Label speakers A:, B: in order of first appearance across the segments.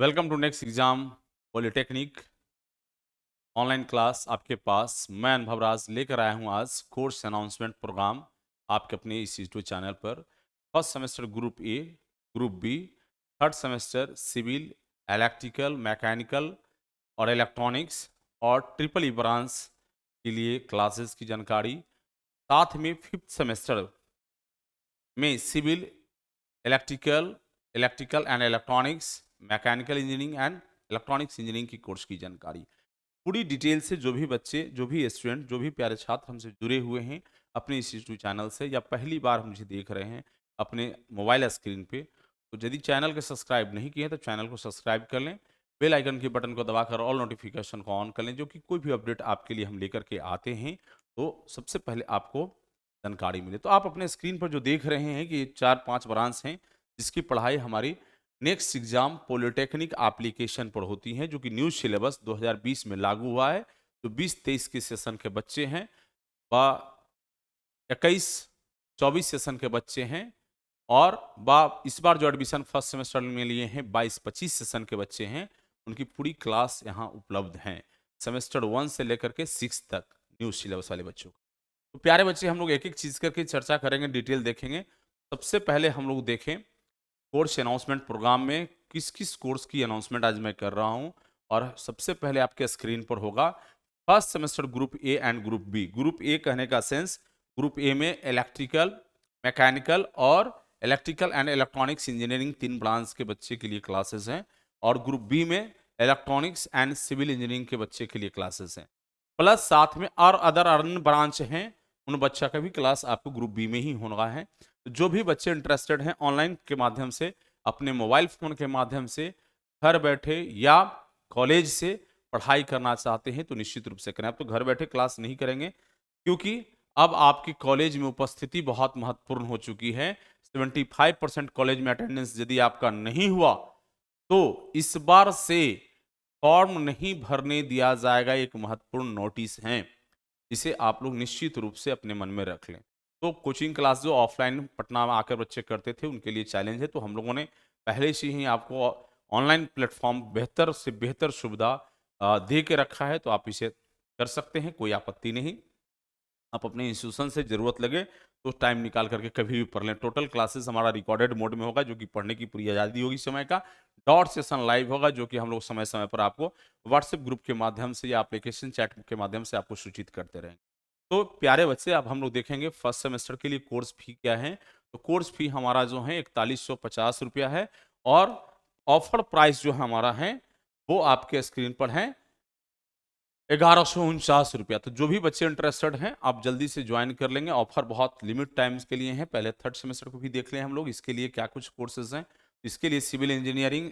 A: Welcome to next exam polytechnic online class आपके पास। मैं अनुभवराज लेकर आया हूं आज कोर्स अनाउंसमेंट प्रोग्राम आपके अपने इस यूट्यूब चैनल पर। First semester group A, group B, third semester civil, electrical, mechanical और इलेक्ट्रॉनिक्स और ट्रिपल ई ब्रांच के लिए क्लासेस की जानकारी। साथ में फिफ्थ सेमेस्टर में civil, electrical, electrical and electronics, mechanical engineering and electronics engineering की कोर्स की जानकारी पूरी डिटेल से। जो भी बच्चे, जो भी स्टूडेंट, जो भी प्यारे छात्र हमसे जुड़े हुए हैं अपने इस यूट्यूब चैनल से या पहली बार मुझे देख रहे हैं अपने मोबाइल स्क्रीन पे, तो यदि चैनल को सब्सक्राइब नहीं किए हैं तो चैनल को सब्सक्राइब कर लें। बेल आइकन के बटन को दबाकर ऑल नोटिफिकेशन को ऑन कर लें, जो कि कोई भी अपडेट आपके लिए हम लेकर के आते हैं तो सबसे पहले आपको जानकारी मिले। तो आप अपने स्क्रीन पर जो देख रहे हैं कि 4-5 ब्रांच हैं जिसकी पढ़ाई हमारी नेक्स्ट एग्जाम पॉलिटेक्निक एप्लीकेशन पर होती हैं, जो कि न्यू सिलेबस 2020 में लागू हुआ है। जो 20-23 के सेशन के बच्चे हैं व 21-24 सेशन के बच्चे हैं और इस बार जो एडमिशन फर्स्ट सेमेस्टर में लिए हैं 22-25 सेशन के बच्चे हैं, उनकी पूरी क्लास यहाँ उपलब्ध हैं सेमेस्टर 1 से लेकर के 6 तक न्यू सिलेबस वाले बच्चों को। तो प्यारे बच्चे, हम लोग एक एक चीज करके चर्चा करेंगे, डिटेल देखेंगे। सबसे पहले हम लोग देखें कोर्स अनाउंसमेंट प्रोग्राम में किस किस कोर्स की अनाउंसमेंट आज मैं कर रहा हूं। और सबसे पहले आपके स्क्रीन पर होगा first semester group A and group B. Group A कहने का सेंस, ग्रुप ए में इलेक्ट्रिकल, मैकेनिकल और electrical and electronics engineering 3 branch के बच्चे के लिए क्लासेस हैं। और ग्रुप बी में इलेक्ट्रॉनिक्स एंड सिविल इंजीनियरिंग के बच्चे के लिए क्लासेस हैं। प्लस साथ में और अदर अन्य ब्रांच हैं, उन बच्चा का भी क्लास आपको ग्रुप बी में ही होना है। जो भी बच्चे इंटरेस्टेड हैं ऑनलाइन के माध्यम से, अपने मोबाइल फोन के माध्यम से घर बैठे या कॉलेज से पढ़ाई करना चाहते हैं तो निश्चित रूप से करें। आप तो घर बैठे क्लास नहीं करेंगे क्योंकि अब आपकी कॉलेज में उपस्थिति बहुत महत्वपूर्ण हो चुकी है। 75% कॉलेज में अटेंडेंस यदि आपका नहीं हुआ तो इस बार से फॉर्म नहीं भरने दिया जाएगा। एक महत्वपूर्ण नोटिस है, इसे आप लोग निश्चित रूप से अपने मन में रख लें। तो कोचिंग क्लास जो ऑफलाइन पटना में आकर बच्चे करते थे उनके लिए चैलेंज है, तो हम लोगों ने पहले से ही आपको ऑनलाइन प्लेटफॉर्म बेहतर से बेहतर सुविधा दे के रखा है, तो आप इसे कर सकते हैं, कोई आपत्ति नहीं। आप अपने इंस्टीट्यूशन से जरूरत लगे तो टाइम निकाल करके कभी भी पढ़ लें। टोटल क्लासेस हमारा रिकॉर्डेड मोड में होगा, जो कि पढ़ने की पूरी आज़ादी होगी समय का। डॉट सेशन लाइव होगा, जो कि हम लोग समय समय पर आपको व्हाट्सएप ग्रुप के माध्यम से या एप्लीकेशन चैट के माध्यम से आपको सूचित करते रहेंगे। तो प्यारे बच्चे, अब हम लोग देखेंगे फर्स्ट सेमेस्टर के लिए कोर्स फी क्या है। तो कोर्स फी हमारा जो है 4150 रुपया है और ऑफर प्राइस जो हमारा है वो आपके स्क्रीन पर है 1149 रुपया। तो जो भी बच्चे इंटरेस्टेड हैं आप जल्दी से ज्वाइन कर लेंगे। ऑफर बहुत लिमिट टाइम्स के लिए है। पहले थर्ड सेमेस्टर को भी देख लें हम लोग, इसके लिए क्या कुछ कोर्सेज हैं। इसके लिए civil engineering,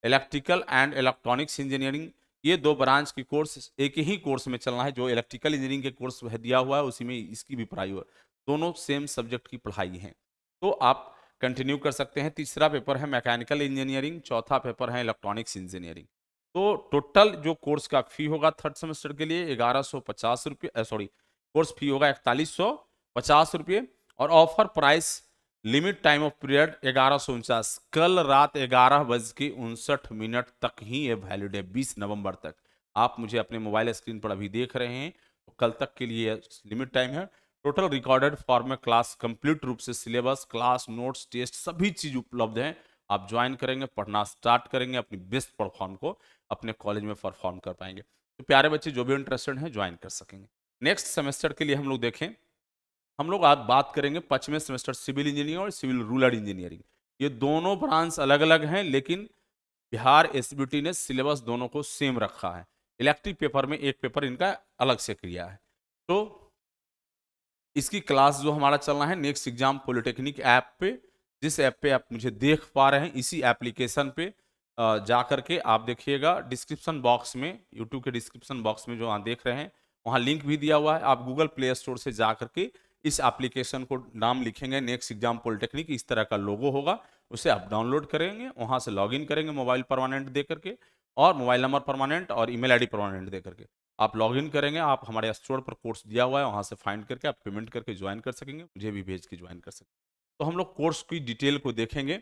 A: electrical and electronics engineering, ये 2 ब्रांच की कोर्स एक ही कोर्स में चलना है। जो इलेक्ट्रिकल इंजीनियरिंग के कोर्स दिया हुआ है उसी में इसकी भी पढ़ाई हुआ, दोनों सेम सब्जेक्ट की पढ़ाई है, तो आप कंटिन्यू कर सकते हैं। तीसरा पेपर है मैकेनिकल इंजीनियरिंग, चौथा पेपर है इलेक्ट्रॉनिक्स इंजीनियरिंग। तो टोटल जो कोर्स का फी होगा थर्ड सेमेस्टर के लिए 1150 रुपये, सॉरी, कोर्स फी होगा 4150 रुपये और offer price limit time of period 1149, कल रात 11:59 तक ही ये वैलिड है, 20 नवंबर तक। आप मुझे अपने मोबाइल स्क्रीन पर अभी देख रहे हैं, तो कल तक के लिए लिमिट टाइम है। टोटल रिकॉर्डेड फॉर्म में क्लास कंप्लीट रूप से सिलेबस, क्लास नोट्स, टेस्ट सभी चीज उपलब्ध है। आप ज्वाइन करेंगे, पढ़ना स्टार्ट करेंगे, अपनी बेस्ट परफॉर्म को अपने कॉलेज में परफॉर्म कर पाएंगे। तो प्यारे बच्चे जो भी इंटरेस्टेड हैं ज्वाइन कर सकेंगे। नेक्स्ट सेमेस्टर के लिए हम लोग देखें, हम लोग आज बात करेंगे 5वें सेमेस्टर सिविल इंजीनियरिंग और सिविल रूरल इंजीनियरिंग। ये दोनों ब्रांच अलग अलग हैं, लेकिन बिहार एसबीटी ने सिलेबस दोनों को सेम रखा है। इलेक्ट्रिक पेपर में एक पेपर इनका अलग से किया है। तो इसकी क्लास जो हमारा चलना है नेक्स्ट एग्जाम पॉलिटेक्निक ऐप पे, जिस ऐप पे आप मुझे देख पा रहे हैं, इसी एप्लीकेशन पे जा करके आप देखिएगा। डिस्क्रिप्शन बॉक्स में, यूट्यूब के डिस्क्रिप्शन बॉक्स में जो आप देख रहे हैं वहाँ लिंक भी दिया हुआ है। आप गूगल प्ले स्टोर से जा करके इस एप्लीकेशन को नाम लिखेंगे नेक्स्ट एग्जाम पॉलिटेक्निक, इस तरह का लोगो होगा, उसे आप डाउनलोड करेंगे, वहाँ से लॉगिन करेंगे मोबाइल परमानेंट दे करके और मोबाइल नंबर परमानेंट और ईमेल आईडी परमानेंट दे करके आप लॉगिन करेंगे। आप हमारे स्टोर पर कोर्स दिया हुआ है, वहाँ से फाइंड करके आप पेमेंट करके ज्वाइन कर सकेंगे, मुझे भी भेज के ज्वाइन कर सकेंगे। तो हम लोग कोर्स की डिटेल को देखेंगे।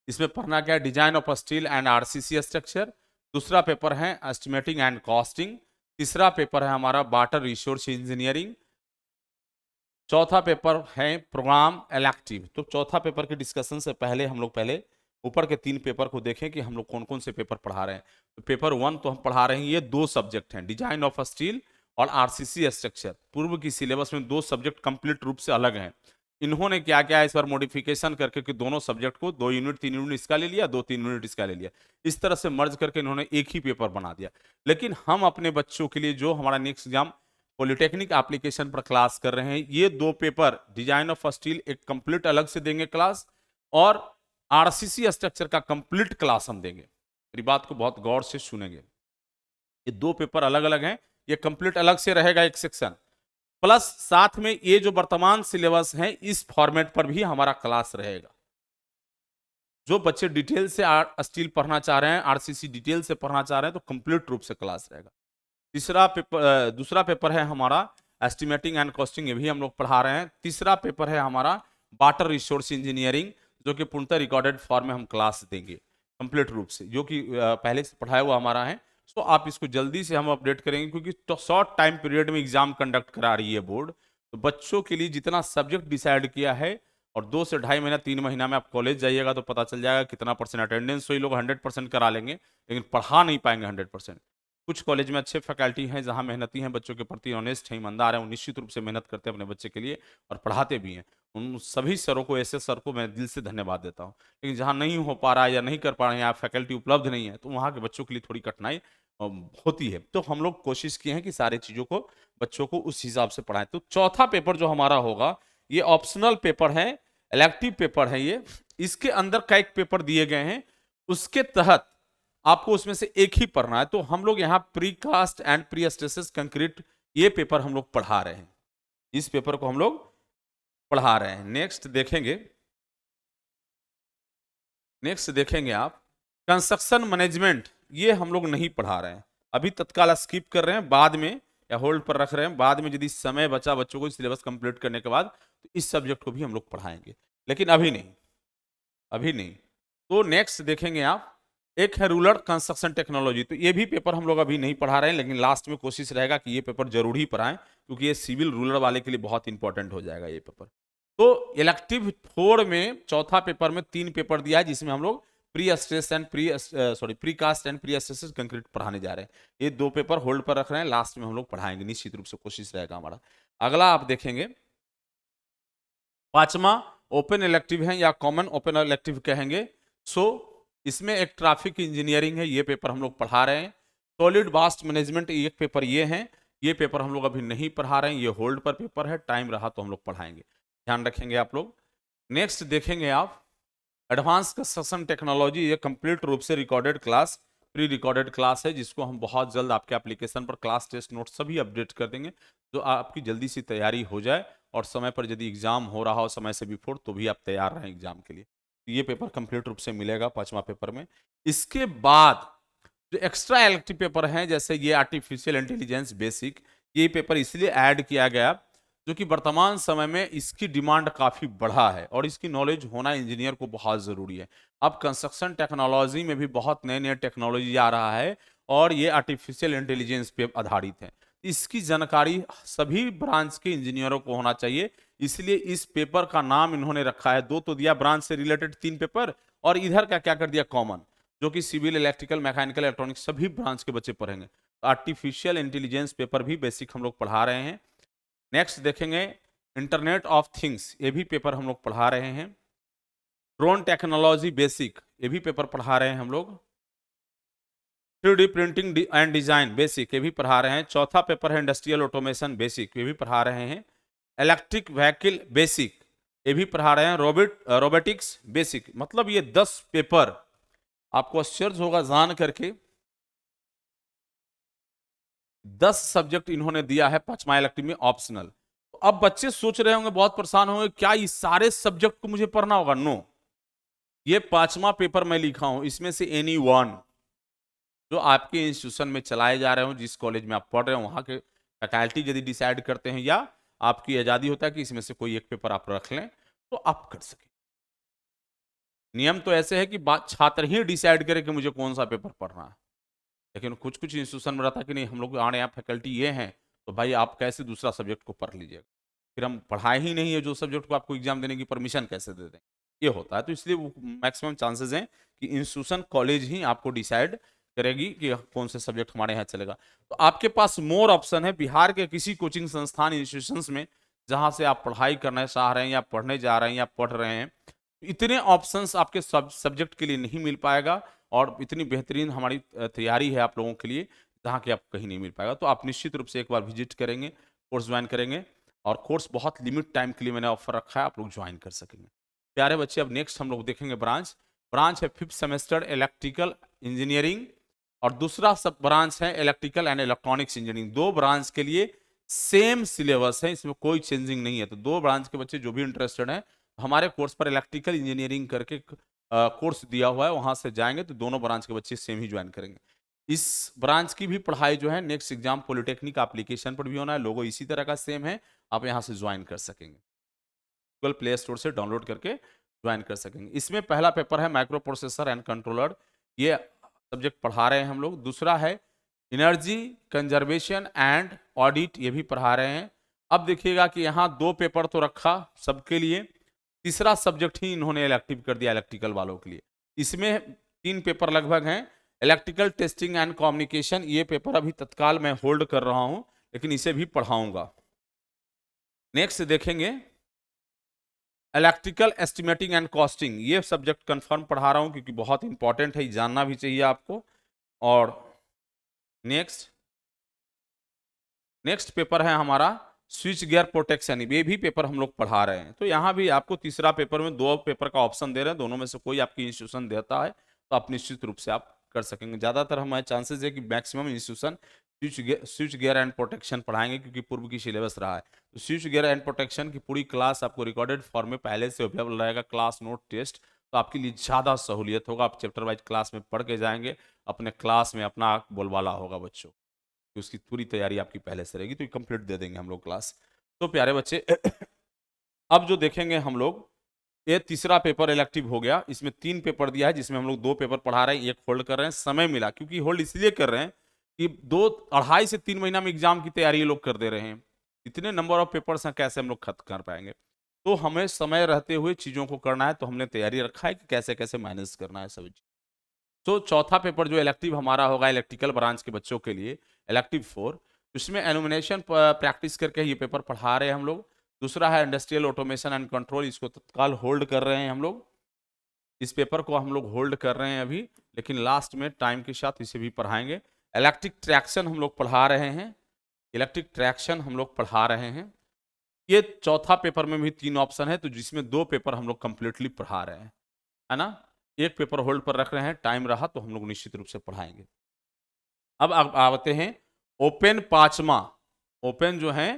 A: इसमें पढ़ना क्या है, design of steel and RCC structure. दूसरा पेपर है एस्टिमेटिंग एंड कॉस्टिंग। तीसरा पेपर है हमारा वाटर रिसोर्स इंजीनियरिंग। चौथा पेपर है प्रोग्राम इलेक्टिव। तो चौथा पेपर के डिस्कशन से पहले हम लोग पहले ऊपर के 3 पेपर को देखें कि हम लोग कौन कौन से पेपर पढ़ा रहे हैं। तो पेपर 1 तो हम पढ़ा रहे हैं, ये 2 सब्जेक्ट हैं, डिजाइन ऑफ स्टील और आरसीसी स्ट्रक्चर। पूर्व की सिलेबस में 2 सब्जेक्ट कंप्लीट रूप से अलग हैं। इन्होंने क्या किया इस बार मॉडिफिकेशन करके कि दोनों सब्जेक्ट को 2 यूनिट 3 यूनिट इसका ले लिया, 2-3 यूनिट इसका ले लिया, इस तरह से मर्ज करके इन्होंने एक ही पेपर बना दिया। लेकिन हम अपने बच्चों के लिए जो हमारा नेक्स्ट एग्जाम पॉलिटेक्निक एप्लीकेशन पर क्लास कर रहे हैं, ये 2 पेपर डिजाइन ऑफ स्टील एक कंप्लीट अलग से देंगे क्लास, और आरसीसी स्ट्रक्चर का कंप्लीट क्लास हम देंगे। मेरी बात को बहुत गौर से सुनेंगे, ये 2 पेपर अलग अलग हैं, ये कंप्लीट अलग से रहेगा एक सेक्शन, प्लस साथ में ये जो वर्तमान सिलेबस है इस फॉर्मेट पर भी हमारा क्लास रहेगा। जो बच्चे डिटेल से स्टील पढ़ना चाह रहे हैं, आरसीसी डिटेल से पढ़ना चाह रहे हैं, तो कंप्लीट रूप से क्लास रहेगा। दूसरा पेपर है हमारा एस्टिमेटिंग एंड कॉस्टिंग, ये भी हम लोग पढ़ा रहे हैं। तीसरा पेपर है हमारा वाटर रिसोर्स इंजीनियरिंग, जो कि पूर्णतः रिकॉर्डेड फॉर्म में हम क्लास देंगे कंप्लीट रूप से, जो कि पहले से पढ़ाया हुआ हमारा है। सो आप इसको जल्दी से हम अपडेट करेंगे, क्योंकि तो शॉर्ट टाइम पीरियड में एग्जाम कंडक्ट करा रही है बोर्ड। तो बच्चों के लिए जितना सब्जेक्ट डिसाइड किया है, और 2 से ढाई महीना 3 महीना में आप कॉलेज जाइएगा तो पता चल जाएगा कितना परसेंट अटेंडेंस। वही लोग 100% करा लेंगे, लेकिन पढ़ा नहीं पाएंगे 100%। कुछ कॉलेज में अच्छे फैकल्टी हैं जहां मेहनती हैं, बच्चों के प्रति ऑनेस्ट हैं, ईमानदार हैं, वो निश्चित रूप से मेहनत करते हैं अपने बच्चे के लिए और पढ़ाते भी हैं। उन सभी सरों को, ऐसे सर को मैं दिल से धन्यवाद देता हूँ। लेकिन जहां नहीं हो पा रहा है या नहीं कर पा रहे हैं या फैकल्टी उपलब्ध नहीं है, तो वहाँ के बच्चों के लिए थोड़ी कठिनाई होती है। तो हम लोग कोशिश किए हैं कि सारी चीज़ों को बच्चों को उस हिसाब से पढ़ाएं। तो चौथा पेपर जो हमारा होगा, ये ऑप्शनल पेपर है, इलेक्टिव पेपर है ये। इसके अंदर कई पेपर दिए गए हैं, उसके तहत आपको उसमें से एक ही पढ़ना है। तो हम लोग यहाँ precast and prestresses concrete, ये पेपर हम लोग पढ़ा रहे हैं, इस पेपर को हम लोग पढ़ा रहे हैं। नेक्स्ट देखेंगे आप कंस्ट्रक्शन मैनेजमेंट, ये हम लोग नहीं पढ़ा रहे हैं अभी, तत्काल स्किप कर रहे हैं, बाद में या होल्ड पर रख रहे हैं। बाद में यदि समय बचा बच्चों को सिलेबस कंप्लीट करने के बाद, तो इस सब्जेक्ट को भी हम लोग पढ़ाएंगे, लेकिन अभी नहीं। तो नेक्स्ट देखेंगे आप, एक है रूरल कंस्ट्रक्शन टेक्नोलॉजी। तो ये भी पेपर हम लोग अभी नहीं पढ़ा रहे हैं, लेकिन लास्ट में कोशिश रहेगा कि ये पेपर जरूर ही पढ़ाएं, क्योंकि ये सिविल रूरल वाले के लिए बहुत इंपॉर्टेंट हो जाएगा ये पेपर। तो इलेक्टिव 4 में चौथा पेपर में 3 पेपर दिया है, जिसमें हम लोग precast and prestress concrete पढ़ाने जा रहे हैं। ये 2 पेपर होल्ड पर रख रहे हैं, लास्ट में हम लोग पढ़ाएंगे, निश्चित रूप से कोशिश रहेगा हमारा। अगला आप देखेंगे 5वां ओपन इलेक्टिव है, या कॉमन ओपन इलेक्टिव कहेंगे। सो इसमें एक ट्रैफिक इंजीनियरिंग है, ये पेपर हम लोग पढ़ा रहे हैं। सॉलिड वास्ट मैनेजमेंट एक पेपर ये है, ये पेपर हम लोग अभी नहीं पढ़ा रहे हैं, ये होल्ड पर पेपर है, टाइम रहा तो हम लोग पढ़ाएंगे, ध्यान रखेंगे आप लोग। नेक्स्ट देखेंगे आप एडवांस कंस्ट्रक्शन टेक्नोलॉजी, ये कंप्लीट रूप से recorded class, pre recorded class है, जिसको हम बहुत जल्द आपके एप्लीकेशन पर क्लास टेस्ट नोट सभी अपडेट कर देंगे, जो आपकी जल्दी से तैयारी हो जाए, और समय पर यदि एग्जाम हो रहा हो समय से बिफोर, तो भी आप तैयार रहें एग्जाम के लिए। तो ये पेपर कंप्लीट रूप से मिलेगा 5वां पेपर में। इसके बाद जो एक्स्ट्रा इलेक्टिव पेपर हैं, जैसे ये आर्टिफिशियल इंटेलिजेंस बेसिक, ये पेपर इसलिए ऐड किया गया जो कि वर्तमान समय में इसकी डिमांड काफी बढ़ा है, और इसकी नॉलेज होना इंजीनियर को बहुत जरूरी है। अब कंस्ट्रक्शन टेक्नोलॉजी में भी बहुत नए नए टेक्नोलॉजी आ रहा है, और ये आर्टिफिशियल इंटेलिजेंस पे आधारित है। इसकी जानकारी सभी ब्रांच के इंजीनियरों को होना चाहिए, इसलिए इस पेपर का नाम इन्होंने रखा है, 2 तो दिया ब्रांच से रिलेटेड 3 पेपर, और इधर का क्या कर दिया कॉमन, जो कि सिविल, इलेक्ट्रिकल, मैकेनिकल, इलेक्ट्रॉनिक्स सभी ब्रांच के बच्चे पढ़ेंगे। आर्टिफिशियल इंटेलिजेंस पेपर भी बेसिक हम लोग पढ़ा रहे हैं। नेक्स्ट देखेंगे इंटरनेट ऑफ थिंग्स, ये भी पेपर हम लोग पढ़ा रहे हैं। ड्रोन टेक्नोलॉजी बेसिक, ये भी पेपर पढ़ा रहे हैं हम लोग। 3D printing and design basic, ये भी पढ़ा रहे हैं। चौथा पेपर है इंडस्ट्रियल ऑटोमेशन बेसिक, ये भी पढ़ा रहे हैं। इलेक्ट्रिक व्हीकल बेसिक, ये भी पढ़ा रहे हैं। Robotics basic. मतलब ये 10 पेपर, आपको आश्चर्य होगा जान करके 10 सब्जेक्ट इन्होंने दिया है 5वां इलेक्टिव में ऑप्शनल। तो अब बच्चे सोच रहे होंगे, बहुत परेशान होंगे, क्या इस सारे सब्जेक्ट को मुझे पढ़ना होगा? नो, ये 5वां पेपर मैं लिखा हूं, इसमें से एनी वन जो आपके इंस्टीट्यूशन में चलाए जा रहे हो, जिस कॉलेज में आप पढ़ रहे हो, वहां के फैकल्टी यदि डिसाइड करते हैं, या आपकी आजादी होता है कि इसमें से कोई एक पेपर आप रख लें, तो आप कर सकें। नियम तो ऐसे है कि छात्र ही डिसाइड करे कि मुझे कौन सा पेपर पढ़ना है, लेकिन कुछ कुछ इंस्टीट्यूशन में रहता है कि नहीं, हम लोग हमारे यहाँ फैकल्टी ये हैं, तो भाई आप कैसे दूसरा सब्जेक्ट को पढ़ लीजिएगा, फिर हम पढ़ाए ही नहीं है जो सब्जेक्ट को आपको एग्जाम देने की परमिशन कैसे दे दें, ये होता है। तो इसलिए वो मैक्सिमम चांसेस हैं कि इंस्टीट्यूशन कॉलेज ही आपको डिसाइड करेगी कि कौन से सब्जेक्ट हमारे यहाँ चलेगा। तो आपके पास मोर ऑप्शन है बिहार के किसी कोचिंग संस्थान इंस्टीट्यूशन में जहाँ से आप पढ़ाई करना चाह रहे हैं या पढ़ने जा रहे हैं या पढ़ रहे हैं। इतने ऑप्शंस आपके सब्जेक्ट के लिए नहीं मिल पाएगा, और इतनी बेहतरीन हमारी तैयारी है आप लोगों के लिए जहाँ कि आपको कहीं नहीं मिल पाएगा। तो आप निश्चित रूप से एक बार विजिट करेंगे, कोर्स ज्वाइन करेंगे, और कोर्स बहुत लिमिट टाइम के लिए मैंने ऑफर रखा है, आप लोग ज्वाइन कर सकेंगे। प्यारे बच्चे, अब नेक्स्ट हम लोग देखेंगे ब्रांच। ब्रांच है 5th सेमेस्टर इलेक्ट्रिकल इंजीनियरिंग, और दूसरा सब ब्रांच है इलेक्ट्रिकल एंड इलेक्ट्रॉनिक्स इंजीनियरिंग। दो ब्रांच के लिए सेम सिलेबस है, इसमें कोई चेंजिंग नहीं है। तो दो ब्रांच के बच्चे जो भी इंटरेस्टेड हैं, हमारे कोर्स पर इलेक्ट्रिकल इंजीनियरिंग करके कोर्स दिया हुआ है, वहां से जाएंगे तो दोनों ब्रांच के बच्चे सेम ही ज्वाइन करेंगे। इस ब्रांच की भी पढ़ाई जो है नेक्स्ट एग्जाम पॉलिटेक्निक एप्लीकेशन पर भी होना है, लोगो इसी तरह का सेम है, आप यहाँ से ज्वाइन कर सकेंगे, गूगल प्ले स्टोर से डाउनलोड करके ज्वाइन कर सकेंगे। इसमें पहला पेपर है माइक्रो प्रोसेसर एंड कंट्रोलर, ये सब्जेक्ट पढ़ा रहे हैं हम लोग। दूसरा है एनर्जी कंजर्वेशन एंड ऑडिट, ये भी पढ़ा रहे हैं। अब देखिएगा कि यहाँ दो पेपर तो रखा सबके लिए, तीसरा सब्जेक्ट ही इन्होंने इलेक्टिव कर दिया इलेक्ट्रिकल वालों के लिए। इसमें 3 पेपर लगभग हैं। इलेक्ट्रिकल टेस्टिंग एंड कम्युनिकेशन, ये पेपर अभी तत्काल मैं होल्ड कर रहा हूं, लेकिन इसे भी पढ़ाऊंगा। नेक्स्ट देखेंगे इलेक्ट्रिकल एस्टिमेटिंग एंड कॉस्टिंग, ये सब्जेक्ट कंफर्म पढ़ा रहा हूं क्योंकि बहुत इंपॉर्टेंट है, जानना भी चाहिए आपको। और नेक्स्ट पेपर है हमारा स्विच गियर प्रोटेक्शन, ये भी पेपर हम लोग पढ़ा रहे हैं। तो यहाँ भी आपको तीसरा पेपर में 2 पेपर का ऑप्शन दे रहे हैं, दोनों में से कोई आपकी इंस्टीट्यूशन देता है तो आप निश्चित रूप से आप कर सकेंगे। ज्यादातर हमारे चांसेस है कि maximum institution switch gear and protection पढ़ाएंगे क्योंकि पूर्व की सिलेबस रहा है। तो स्विच गियर एंड प्रोटेक्शन की पूरी क्लास आपको रिकॉर्डेड फॉर्म में पहले से अवेलेबल रहेगा, क्लास नोट टेस्ट, तो आपके लिए ज़्यादा सहूलियत होगा। आप चैप्टर वाइज क्लास में पढ़ के जाएंगे, अपने क्लास में अपना बोलबाला होगा बच्चों कि उसकी पूरी तैयारी आपकी पहले से रहेगी, तो कंप्लीट दे देंगे हम लोग क्लास। तो प्यारे बच्चे अब जो देखेंगे हम लोग, ये तीसरा पेपर इलेक्टिव हो गया। इसमें 3 पेपर दिया है जिसमें हम लोग 2 पेपर पढ़ा रहे हैं, एक होल्ड कर रहे हैं। समय मिला क्योंकि होल्ड इसलिए कर रहे हैं कि 2 2.5 से 3 महीना में एग्जाम की तैयारी ये लोग कर दे रहे हैं। इतने नंबर ऑफ पेपर्स हैं, कैसे हम लोग खत्म कर पाएंगे। तो हमें समय रहते हुए चीज़ों को करना है, तो हमने तैयारी रखा है कि कैसे कैसे मैनेज करना है सभी चीज़। तो चौथा पेपर जो इलेक्टिव हमारा होगा इलेक्ट्रिकल ब्रांच के बच्चों के लिए, इलेक्टिव 4, उसमें एल्यूमिनेशन प्रैक्टिस करके ये पेपर पढ़ा रहे हैं हम लोग। दूसरा है इंडस्ट्रियल ऑटोमेशन एंड कंट्रोल, इसको तत्काल होल्ड कर रहे हैं हम लोग। इस पेपर को हम लोग होल्ड कर रहे हैं अभी, लेकिन लास्ट में टाइम के साथ इसे भी पढ़ाएंगे। इलेक्ट्रिक ट्रैक्शन हम लोग पढ़ा रहे हैं, इलेक्ट्रिक ट्रैक्शन हम लोग पढ़ा रहे हैं। ये चौथा पेपर में भी 3 ऑप्शन है, तो जिसमें 2 पेपर हम लोग कंप्लीटली पढ़ा रहे हैं, है ना। एक पेपर होल्ड पर रख रहे हैं, टाइम रहा तो हम लोग निश्चित रूप से पढ़ाएंगे। अब आते हैं ओपन 5वां। ओपन जो है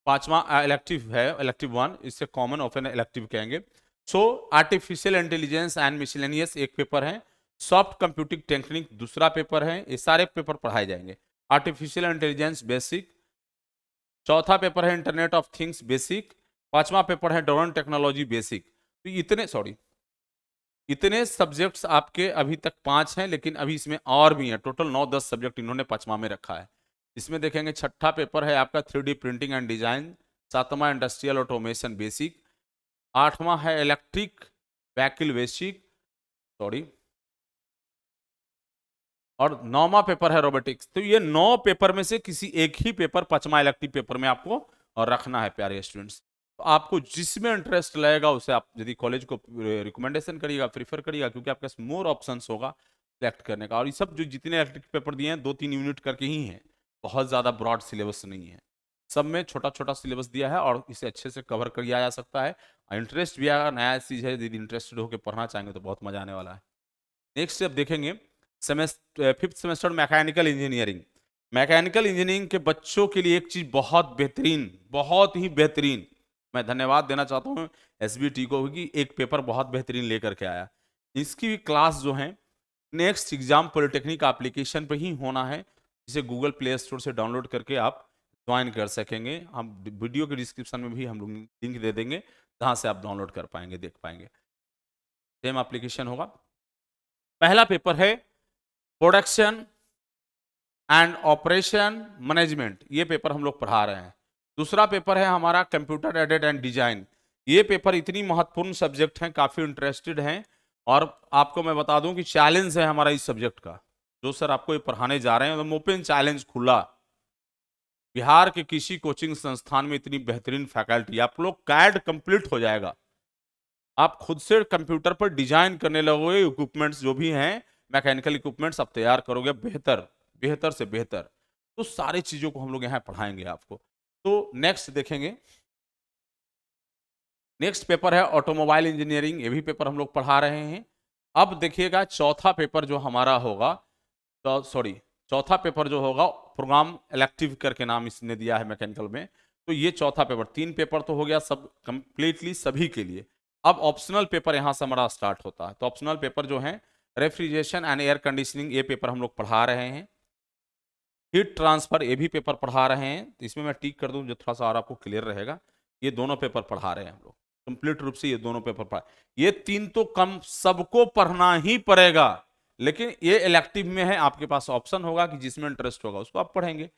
A: 5वां इलेक्टिव है, इलेक्टिव 1, इससे कॉमन ओपन इलेक्टिव कहेंगे। So artificial intelligence and miscellaneous एक पेपर है, सॉफ्ट कंप्यूटिंग टेक्निक दूसरा पेपर है। ये सारे पेपर पढ़ाए जाएंगे। आर्टिफिशियल इंटेलिजेंस बेसिक, चौथा पेपर है इंटरनेट ऑफ थिंग्स बेसिक, 5वां पेपर है ड्रोन टेक्नोलॉजी बेसिक। तो इतने सब्जेक्ट्स आपके अभी तक 5 हैं, लेकिन अभी इसमें और भी हैं। टोटल 9-10 सब्जेक्ट इन्होंने 5वां में रखा है। इसमें देखेंगे छठा पेपर है आपका 3D प्रिंटिंग एंड डिजाइन, 7वां इंडस्ट्रियल ऑटोमेशन बेसिक, 8वां है इलेक्ट्रिक व्हीकल बेसिक, सॉरी, और 9वां पेपर है रोबोटिक्स। तो ये 9 पेपर में से किसी एक ही पेपर 5वां इलेक्टिव पेपर में आपको और रखना है प्यारे स्टूडेंट्स। तो आपको जिसमें इंटरेस्ट लगेगा उसे आप यदि कॉलेज को रिकमेंडेशन करिएगा, प्रीफर करिएगा, क्योंकि आपके पास मोर ऑप्शंस होगा सिलेक्ट करने का। और ये सब जो जितने इलेक्ट्रिक पेपर दिए हैं 2-3 यूनिट करके ही हैं, बहुत ज़्यादा ब्रॉड सिलेबस नहीं है। सब में छोटा छोटा सिलेबस दिया है और इसे अच्छे से कवर किया जा सकता है। इंटरेस्ट भी आएगा, नया चीज़ है, यदि इंटरेस्टेड होकर पढ़ना चाहेंगे तो बहुत मजा आने वाला है। नेक्स्ट स्टेप देखेंगे 5th semester mechanical engineering. Mechanical engineering के बच्चों के लिए एक चीज बहुत बेहतरीन, बहुत ही बेहतरीन, मैं धन्यवाद देना चाहता हूँ एसबीटी को कि एक पेपर बहुत बेहतरीन लेकर के आया। इसकी भी क्लास जो है नेक्स्ट एग्जाम पॉलिटेक्निक एप्लीकेशन पे ही होना है, जिसे गूगल प्ले स्टोर से डाउनलोड करके आप ज्वाइन कर सकेंगे। हम वीडियो के डिस्क्रिप्शन में भी हम लोग लिंक दे देंगे जहाँ से आप डाउनलोड कर पाएंगे, देख पाएंगे। सेम एप्लीकेशन होगा। पहला पेपर है प्रोडक्शन एंड ऑपरेशन मैनेजमेंट, ये पेपर हम लोग पढ़ा रहे हैं। दूसरा पेपर है हमारा कंप्यूटर एडेड एंड डिजाइन। ये पेपर इतनी महत्वपूर्ण सब्जेक्ट हैं, काफी इंटरेस्टेड हैं, और आपको मैं बता दूं कि चैलेंज है हमारा इस सब्जेक्ट का। जो सर आपको ये पढ़ाने जा रहे हैं तो ओपन चैलेंज खुला, बिहार के किसी कोचिंग संस्थान में इतनी बेहतरीन फैकल्टी, आप लोग कैड कंप्लीट हो जाएगा, आप खुद से कंप्यूटर पर डिजाइन करने लगोगे, इक्विपमेंट्स जो भी हैं मैकेनिकल इक्विपमेंट्स आप तैयार करोगे, बेहतर बेहतर से बेहतर। तो सारी चीजों को हम लोग यहाँ पढ़ाएंगे आपको। तो नेक्स्ट देखेंगे, नेक्स्ट पेपर है ऑटोमोबाइल इंजीनियरिंग, ये भी पेपर हम लोग पढ़ा रहे हैं। अब देखिएगा चौथा पेपर जो हमारा होगा, सॉरी चौथा पेपर जो होगा प्रोग्राम इलेक्टिव करके नाम इसने दिया है मैकेनिकल में। तो ये चौथा पेपर, 3 पेपर तो हो गया सब कंप्लीटली सभी के लिए। अब ऑप्शनल पेपर यहां से हमारा स्टार्ट होता है। तो ऑप्शनल पेपर जो है रेफ्रिजरेशन एंड एयर कंडीशनिंग, ये पेपर हम लोग पढ़ा रहे हैं। हीट ट्रांसफर, ये भी पेपर पढ़ा रहे हैं। तो इसमें मैं टिक कर दूं जो थोड़ा सा और आपको क्लियर रहेगा। ये दोनों पेपर पढ़ा रहे हैं हम लोग कंप्लीट रूप से, ये दोनों पेपर पढ़ा। ये 3 तो कम सबको पढ़ना ही पड़ेगा, लेकिन ये इलेक्टिव में है, आपके पास ऑप्शन होगा कि जिसमें इंटरेस्ट होगा उसको आप पढ़ेंगे।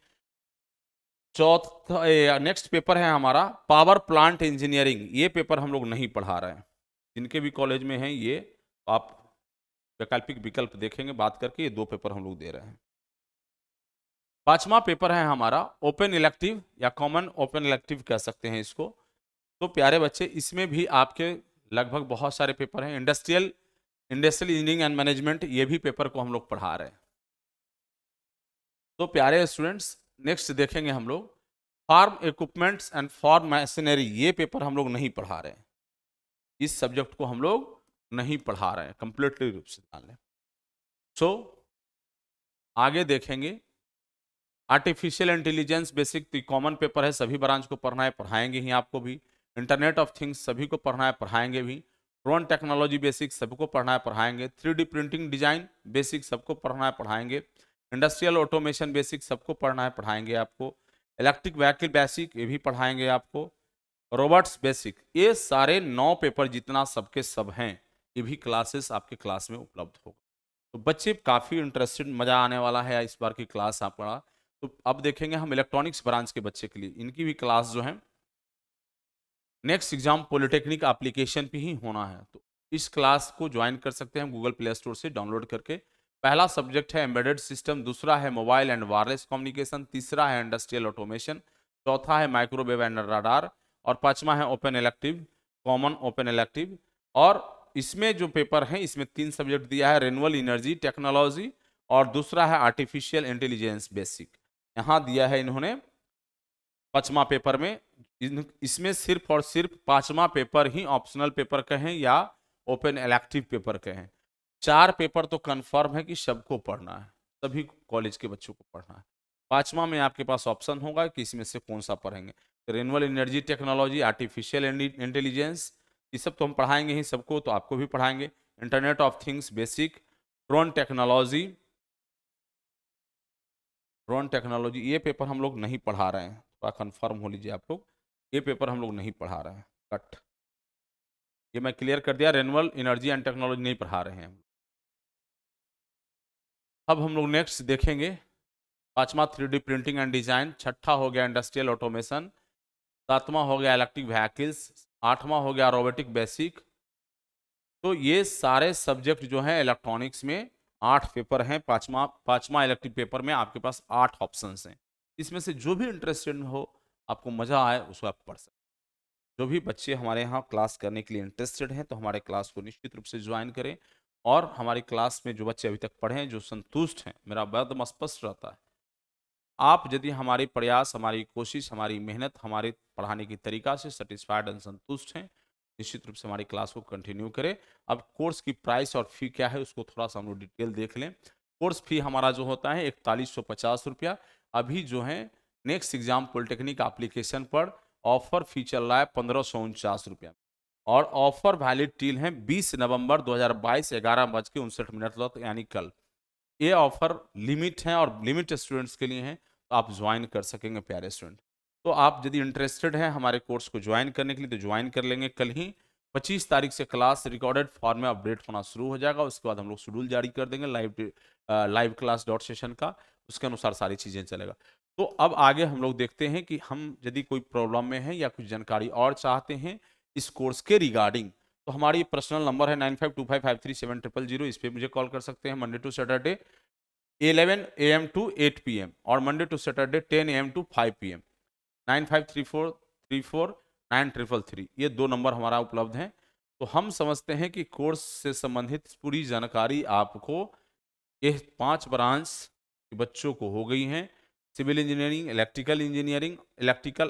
A: चौथा नेक्स्ट पेपर है हमारा पावर प्लांट इंजीनियरिंग, ये पेपर हम लोग नहीं पढ़ा रहे हैं। जिनके भी कॉलेज में हैं ये, आप वैकल्पिक विकल्प देखेंगे बात करके, ये 2 पेपर हम लोग दे रहे हैं। पांचवा पेपर है हमारा ओपन इलेक्टिव या कॉमन ओपन इलेक्टिव कह सकते हैं इसको। तो प्यारे बच्चे, इसमें भी आपके लगभग बहुत सारे पेपर हैं। इंडस्ट्रियल इंजीनियरिंग एंड मैनेजमेंट, ये भी पेपर को हम लोग पढ़ा रहे हैं। तो प्यारे स्टूडेंट्स, नेक्स्ट देखेंगे हम लोग farm equipments and farm machinery, ये पेपर हम लोग नहीं पढ़ा रहे हैं। इस सब्जेक्ट को हम लोग नहीं पढ़ा रहे हैं कंप्लीटली रूप से जान लें। सो आगे देखेंगे आर्टिफिशियल इंटेलिजेंस बेसिक, तो कॉमन पेपर है, सभी ब्रांच को पढ़ना है, पढ़ाएंगे ही आपको भी। इंटरनेट ऑफ थिंग्स सभी को पढ़ना है, पढ़ाएंगे भी। ड्रोन टेक्नोलॉजी बेसिक सबको पढ़ना है, पढ़ाएंगे। 3D प्रिंटिंग डिजाइन बेसिक सबको पढ़ना है, पढ़ाएंगे। इंडस्ट्रियल ऑटोमेशन बेसिक सबको पढ़ना है, पढ़ाएंगे आपको। इलेक्ट्रिक व्हीकल बेसिक, ये भी पढ़ाएंगे आपको। रोबोट्स बेसिक, ये सारे 9 पेपर जितना सबके सब हैं, ये भी क्लासेस आपके क्लास में उपलब्ध होगा। तो बच्चे काफ़ी इंटरेस्टेड, मज़ा आने वाला है इस बार की क्लास आपका। तो अब देखेंगे हम इलेक्ट्रॉनिक्स ब्रांच के बच्चे के लिए, इनकी भी क्लास जो है नेक्स्ट एग्जाम पॉलिटेक्निक एप्लीकेशन पे ही होना है। तो इस क्लास को ज्वाइन कर सकते हैं गूगल प्ले स्टोर से डाउनलोड करके। पहला सब्जेक्ट है एम्बेडेड सिस्टम, दूसरा है मोबाइल एंड वायरलेस कम्युनिकेशन, तीसरा है इंडस्ट्रियल ऑटोमेशन, चौथा है माइक्रोवेव एंड रडार, और पांचवा है open elective, common open elective. और इसमें जो पेपर है इसमें 3 सब्जेक्ट दिया है, रिन्यूएबल एनर्जी टेक्नोलॉजी, और दूसरा है आर्टिफिशियल इंटेलिजेंस बेसिक। यहाँ दिया है इन्होंने 5वां पेपर में। इसमें सिर्फ और सिर्फ 5वां पेपर ही ऑप्शनल पेपर कहें या ओपन इलेक्टिव पेपर कहें, 4 पेपर तो कंफर्म है कि सबको पढ़ना है, सभी कॉलेज के बच्चों को पढ़ना है। 5वां में आपके पास ऑप्शन होगा कि इसमें से कौन सा पढ़ेंगे। Renewable energy technology, artificial intelligence, ये सब तो हम पढ़ाएंगे ही सबको, तो आपको भी पढ़ाएंगे। Internet of things basic, drone technology, ये पेपर हम लोग नहीं पढ़ा रहे हैं, थोड़ा कंफर्म हो लीजिए आप लोग, ये पेपर हम लोग नहीं पढ़ा रहे हैं। कट, ये मैं क्लियर कर दिया, रिन्यूएबल एनर्जी एंड टेक्नोलॉजी नहीं पढ़ा रहे हैं। अब हम लोग नेक्स्ट देखेंगे 5वां 3D प्रिंटिंग एंड डिजाइन, छठा हो गया इंडस्ट्रियल ऑटोमेशन, 7वां हो गया इलेक्ट्रिक व्हीकल्स, 8वां हो गया रोबोटिक बेसिक। तो ये सारे सब्जेक्ट जो हैं इलेक्ट्रॉनिक्स में 8 पेपर हैं। पांचवा इलेक्ट्रिक पेपर में आपके पास 8 ऑप्शंस हैं। इसमें से जो भी इंटरेस्टेड हो, आपको मजा आए, उसको आप पढ़ सकते हैं। जो भी बच्चे हमारे यहाँ क्लास करने के लिए इंटरेस्टेड हैं तो हमारे क्लास को निश्चित रूप से ज्वाइन करें। और हमारी क्लास में जो बच्चे अभी तक पढ़े हैं, जो संतुष्ट हैं, मेरा एकदम स्पष्ट रहता है, आप यदि हमारे प्रयास, हमारी कोशिश, हमारी मेहनत, हमारे पढ़ाने की तरीका से सेटिस्फाइड एंड संतुष्ट हैं, निश्चित रूप से हमारी क्लास को कंटिन्यू करें। अब कोर्स की प्राइस और फी क्या है उसको थोड़ा सा हम लोग डिटेल देख लें। कोर्स फी हमारा जो होता है 4150 रुपया। अभी जो है नेक्स्ट एग्जाम पॉलिटेक्निक एप्लीकेशन पर ऑफर फी चल रहा है 1549 रुपया, और ऑफर वैलिड टिल है 20 नवंबर 2022 11:59 तक, यानी कल। ये ऑफर लिमिट है और लिमिट स्टूडेंट्स के लिए हैं, तो आप ज्वाइन कर सकेंगे प्यारे स्टूडेंट। तो आप यदि इंटरेस्टेड हैं हमारे कोर्स को ज्वाइन करने के लिए तो ज्वाइन कर लेंगे कल ही। 25 तारीख से क्लास रिकॉर्डेड फॉर्म में अपडेट होना शुरू हो जाएगा। उसके बाद हम लोग शेड्यूल जारी कर देंगे लाइव क्लास डॉट सेशन का, उसके अनुसार सारी चीज़ें चलेगा। तो अब आगे हम लोग देखते हैं कि हम यदि कोई प्रॉब्लम में हैं या कुछ जानकारी और चाहते हैं इस कोर्स के रिगार्डिंग, तो हमारी पर्सनल नंबर है 9525537000, इस पर मुझे कॉल कर सकते हैं Monday to Saturday 11 AM to 8 PM और Monday to Saturday 10 AM to 5 PM। 9534349333 ये 2 नंबर हमारा उपलब्ध हैं। तो हम समझते हैं कि कोर्स से संबंधित पूरी जानकारी आपको ये 5 ब्रांच के बच्चों को हो गई हैं। Civil engineering, electrical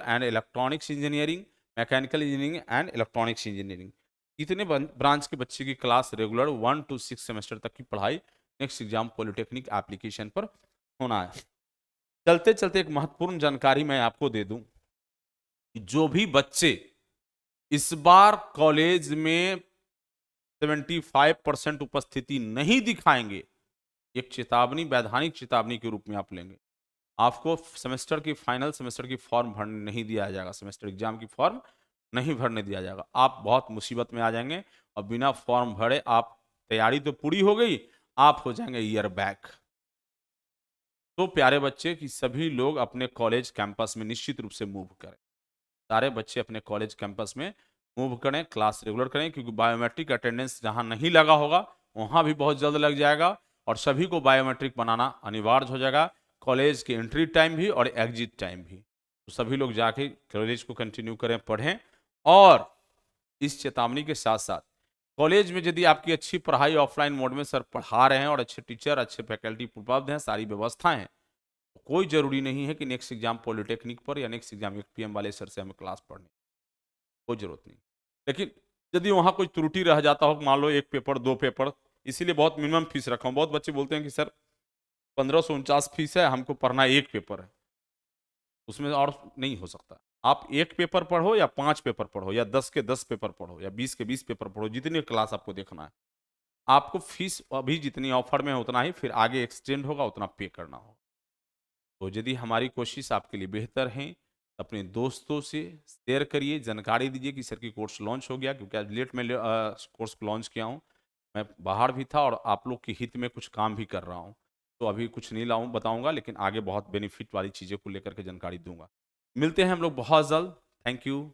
A: and electronics engineering, mechanical engineering and electronics engineering, इतने ब्रांच के बच्चे की क्लास रेगुलर 1 to 6 सेमेस्टर तक की पढ़ाई नेक्स्ट एग्जाम पॉलिटेक्निक एप्लीकेशन पर होना है। चलते चलते एक महत्वपूर्ण जानकारी मैं आपको दे दूं कि जो भी बच्चे इस बार कॉलेज में 75% उपस्थिति नहीं दिखाएंगे, एक चेतावनी, वैधानिक चेतावनी के रूप में आप लेंगे। आपको सेमेस्टर की फाइनल सेमेस्टर की फॉर्म भरने नहीं दिया जाएगा, सेमेस्टर एग्जाम की फॉर्म नहीं भरने दिया जाएगा। आप बहुत मुसीबत में आ जाएंगे और बिना फॉर्म भरे आप, तैयारी तो पूरी हो गई, आप हो जाएंगे ईयर बैक। तो प्यारे बच्चे कि सभी लोग अपने कॉलेज कैंपस में निश्चित रूप से मूव करें। सारे बच्चे अपने कॉलेज कैंपस में मूव करें, क्लास रेगुलर करें, क्योंकि बायोमेट्रिक अटेंडेंस जहां नहीं लगा होगा वहां भी बहुत जल्द लग जाएगा और सभी को बायोमेट्रिक बनाना अनिवार्य हो जाएगा, कॉलेज के एंट्री टाइम भी और एग्जिट टाइम भी। तो सभी लोग जाके कॉलेज को कंटिन्यू करें, पढ़ें। और इस चेतावनी के साथ साथ कॉलेज में यदि आपकी अच्छी पढ़ाई ऑफलाइन मोड में सर पढ़ा रहे हैं और अच्छे टीचर, अच्छे फैकल्टी उपलब्ध हैं, सारी व्यवस्थाएं हैं, तो कोई जरूरी नहीं है कि नेक्स्ट एग्जाम पॉलिटेक्निक पर या नेक्स्ट एग्जाम 1 PM वाले सर से हमें क्लास पढ़नी, कोई जरूरत नहीं। लेकिन यदि वहां कोई त्रुटि रह जाता हो, मान लो 1 पेपर 2 पेपर, इसीलिए बहुत मिनिमम फीस रखा हूं। बहुत बच्चे बोलते हैं कि सर 1549 फीस है, हमको पढ़ना 1 पेपर है, उसमें और नहीं हो सकता। आप 1 पेपर पढ़ो या 5 पेपर पढ़ो या 10 के 10 पेपर पढ़ो या 20 के 20 पेपर पढ़ो, जितनी क्लास आपको देखना है, आपको फीस अभी जितनी ऑफर में है उतना ही, फिर आगे एक्सटेंड होगा उतना पे करना होगा। तो यदि हमारी कोशिश आपके लिए बेहतर है, अपने दोस्तों से शेयर करिए, जानकारी दीजिए कि सर की कोर्स लॉन्च हो गया, क्योंकि आज लेट में कोर्स को लॉन्च किया हूँ। मैं बाहर भी था और आप लोग के हित में कुछ काम भी कर रहा हूँ, तो अभी कुछ नहीं लाऊं बताऊंगा, लेकिन आगे बहुत बेनिफिट वाली चीज़ों को लेकर के जानकारी दूंगा। मिलते हैं हम लोग बहुत जल्द। Thank you.